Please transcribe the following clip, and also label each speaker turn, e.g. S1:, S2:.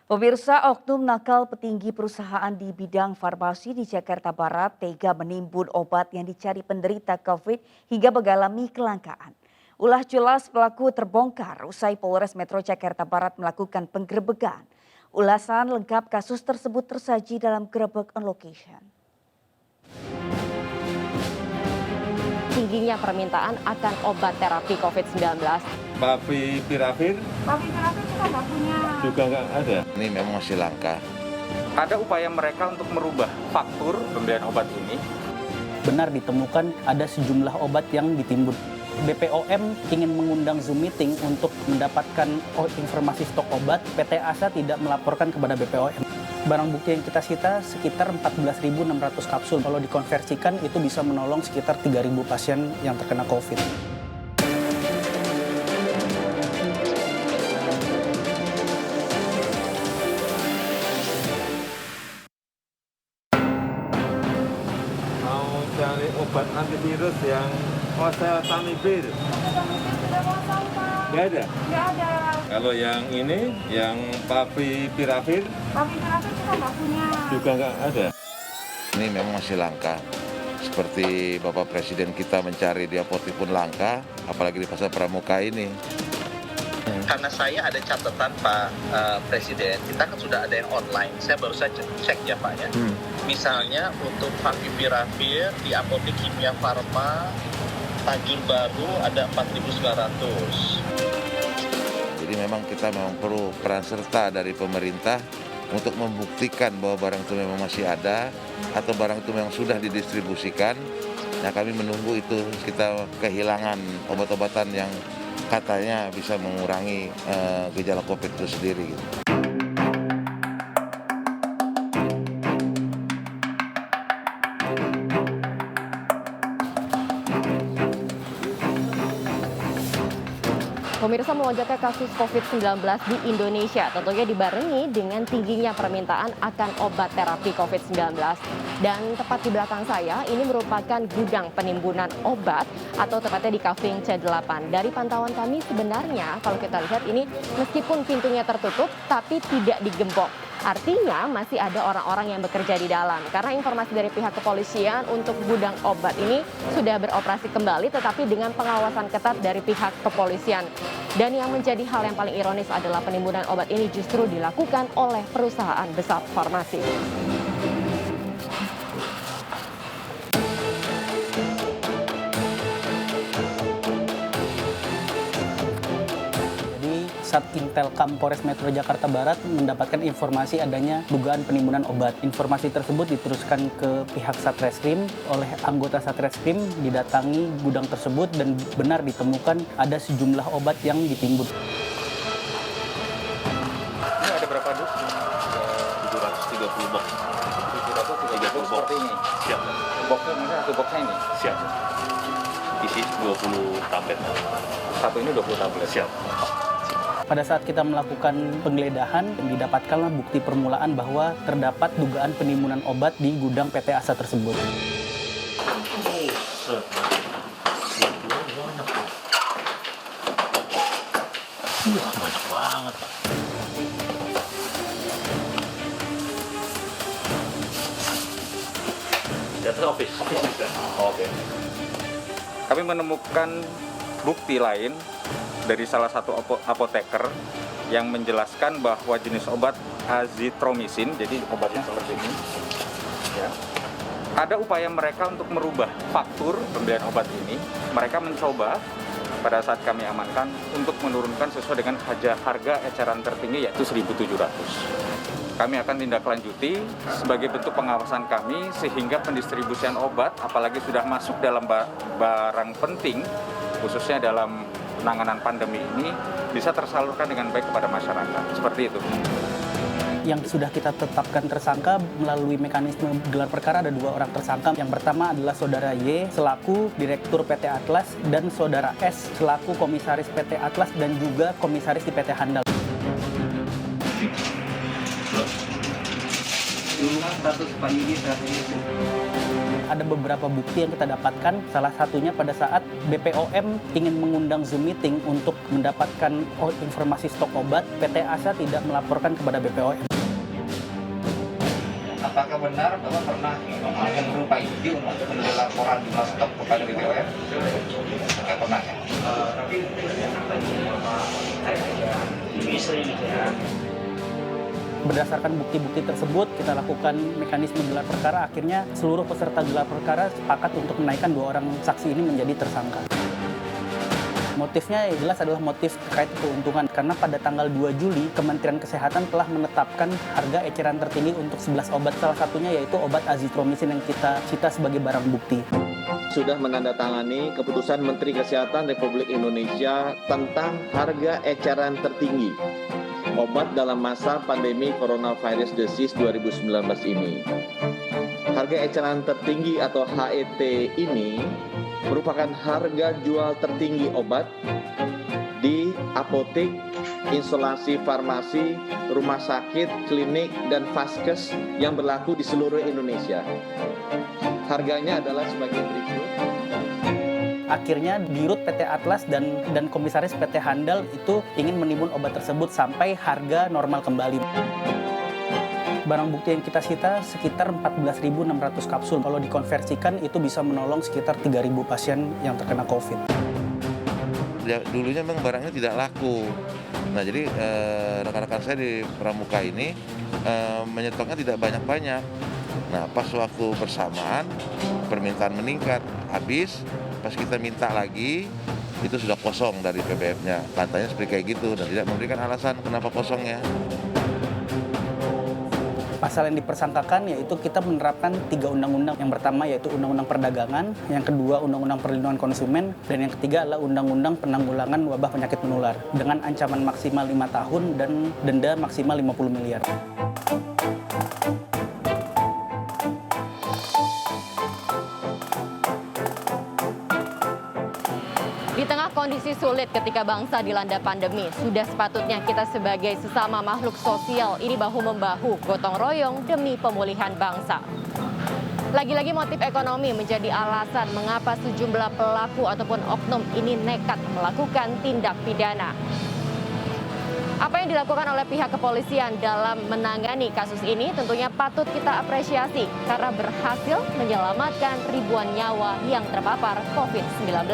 S1: Pemirsa, oknum nakal petinggi perusahaan di bidang farmasi di Jakarta Barat tega menimbun obat yang dicari penderita COVID hingga mengalami kelangkaan. Ulah jelas pelaku terbongkar usai Polres Metro Jakarta Barat melakukan penggerebekan. Ulasan lengkap kasus tersebut tersaji dalam Gerebek on Location.
S2: Tingginya permintaan akan obat terapi COVID-19.
S3: Favipiravir
S4: Kita nggak punya.
S3: juga nggak ada.
S5: Ini memang masih langka.
S6: Ada upaya mereka untuk merubah faktur pembelian obat ini.
S7: Benar ditemukan ada sejumlah obat yang ditimbun. BPOM ingin mengundang Zoom meeting untuk mendapatkan informasi stok obat. PT ASA tidak melaporkan kepada BPOM. Barang bukti yang kita sita sekitar 14.600 kapsul. Kalau dikonversikan itu bisa menolong sekitar 3.000 pasien yang terkena COVID.
S3: Mau cari obat antivirus yang oseltamivir.
S4: Sudah kosong, Pak.
S3: Nggak ada.
S4: Nggak ada.
S3: Kalau yang ini, yang favipiravir
S4: Kita nggak punya.
S3: juga nggak ada.
S5: Ini memang masih langka. Seperti Bapak Presiden kita mencari di apotek pun langka, apalagi di pasar pramuka ini.
S8: Karena saya ada catatan Pak Presiden, kita kan sudah ada yang online. Saya baru saja cek ya Pak ya. Misalnya untuk Favipiravir di apotek Kimia Farma Tajur Baru ada 4.900.
S5: Jadi memang kita perlu peran serta dari pemerintah untuk membuktikan bahwa barang itu memang masih ada atau barang itu memang sudah didistribusikan. Nah, kami menunggu itu kita kehilangan obat-obatan yang katanya bisa mengurangi gejala COVID itu sendiri. Gitu.
S2: Pemirsa, melonjaknya kasus COVID-19 di Indonesia tentunya dibarengi dengan tingginya permintaan akan obat terapi COVID-19. Dan tepat di belakang saya, ini merupakan gudang penimbunan obat atau tepatnya di Kaving C8. Dari pantauan kami sebenarnya kalau kita lihat ini meskipun pintunya tertutup tapi tidak digembok. Artinya masih ada orang-orang yang bekerja di dalam. Karena informasi dari pihak kepolisian untuk gudang obat ini sudah beroperasi kembali tetapi dengan pengawasan ketat dari pihak kepolisian. Dan yang menjadi hal yang paling ironis adalah penimbunan obat ini justru dilakukan oleh perusahaan besar farmasi.
S7: Satintelkam Polres Metro Jakarta Barat mendapatkan informasi adanya dugaan penimbunan obat. Informasi tersebut diteruskan ke pihak Satreskrim. Oleh anggota Satreskrim didatangi gudang tersebut dan benar ditemukan ada sejumlah obat yang ditimbun.
S6: Ini ada berapa dus?
S3: 730 box.
S6: 730 seperti ini.
S3: Siap.
S6: Boxnya misalnya satu boxnya ini.
S3: Siap. Isi 20 tablet.
S6: Satu ini 20 tablet.
S3: Siap.
S7: Pada saat kita melakukan penggeledahan, didapatkanlah bukti permulaan bahwa terdapat dugaan penimbunan obat di gudang PT ASA tersebut.
S3: Banyak banget, Pak. Di atas office. Oke.
S6: Kami menemukan bukti lain dari salah satu apoteker yang menjelaskan bahwa jenis obat azitromisin, jadi obatnya seperti ini. Ya. Ada upaya mereka untuk merubah faktur pembelian obat ini. Mereka mencoba pada saat kami amankan untuk menurunkan sesuai dengan harga eceran tertinggi yaitu 1.700. Kami akan tindak lanjuti sebagai bentuk pengawasan kami sehingga pendistribusian obat apalagi sudah masuk dalam barang penting khususnya dalam penanganan pandemi ini bisa tersalurkan dengan baik kepada masyarakat. Seperti itu.
S7: Yang sudah kita tetapkan tersangka melalui mekanisme gelar perkara ada 2 orang tersangka. Yang pertama adalah Saudara Y selaku Direktur PT Atlas dan Saudara S selaku Komisaris PT Atlas dan juga Komisaris di PT Handal.
S9: Dulu kan status Pak Yudi saat ini
S7: Ada beberapa bukti yang kita dapatkan, salah satunya pada saat BPOM ingin mengundang Zoom meeting untuk mendapatkan informasi stok obat, PT ASA tidak melaporkan kepada BPOM.
S6: Apakah benar bahwa pernah yang berupa izin untuk menerima laporan jumlah stok kepada BPOM? Tidak pernah ya?
S7: Berdasarkan bukti-bukti tersebut, kita lakukan mekanisme gelar perkara. Akhirnya seluruh peserta gelar perkara sepakat untuk menaikkan 2 orang saksi ini menjadi tersangka. Motifnya jelas adalah motif terkait keuntungan, karena pada tanggal 2 Juli, Kementerian Kesehatan telah menetapkan harga eceran tertinggi untuk 11 obat, salah satunya yaitu obat azitromisin yang kita cita sebagai barang bukti.
S9: Sudah menandatangani keputusan Menteri Kesehatan Republik Indonesia tentang harga eceran tertinggi obat dalam masa pandemi Coronavirus Disease 2019 ini. Harga eceran tertinggi atau HET ini merupakan harga jual tertinggi obat di apotek, instalasi farmasi, rumah sakit, klinik, dan vaskes yang berlaku di seluruh Indonesia. Harganya adalah sebagai berikut.
S7: Akhirnya Dirut PT Atlas dan Komisaris PT Handal itu ingin menimbun obat tersebut sampai harga normal kembali. Barang bukti yang kita sita sekitar 14.600 kapsul. Kalau dikonversikan itu bisa menolong sekitar 3.000 pasien yang terkena COVID.
S5: Dulunya memang barangnya tidak laku. Nah jadi rekan-rekan saya di Pramuka ini menyetoknya tidak banyak-banyak. Nah pas waktu bersamaan permintaan meningkat, habis pas kita minta lagi itu sudah kosong dari PBF-nya. Katanya seperti kayak gitu dan tidak memberikan alasan kenapa kosongnya.
S7: Pasal yang dipersangkakan yaitu kita menerapkan 3 undang-undang. Yang pertama yaitu Undang-Undang Perdagangan, yang kedua Undang-Undang Perlindungan Konsumen, dan yang ketiga adalah Undang-Undang Penanggulangan Wabah Penyakit Menular dengan ancaman maksimal 5 tahun dan denda maksimal 50 miliar.
S2: Di tengah kondisi sulit ketika bangsa dilanda pandemi, sudah sepatutnya kita sebagai sesama makhluk sosial ini bahu-membahu, gotong royong demi pemulihan bangsa. Lagi-lagi motif ekonomi menjadi alasan mengapa sejumlah pelaku ataupun oknum ini nekat melakukan tindak pidana. Apa yang dilakukan oleh pihak kepolisian dalam menangani kasus ini tentunya patut kita apresiasi karena berhasil menyelamatkan ribuan nyawa yang terpapar COVID-19.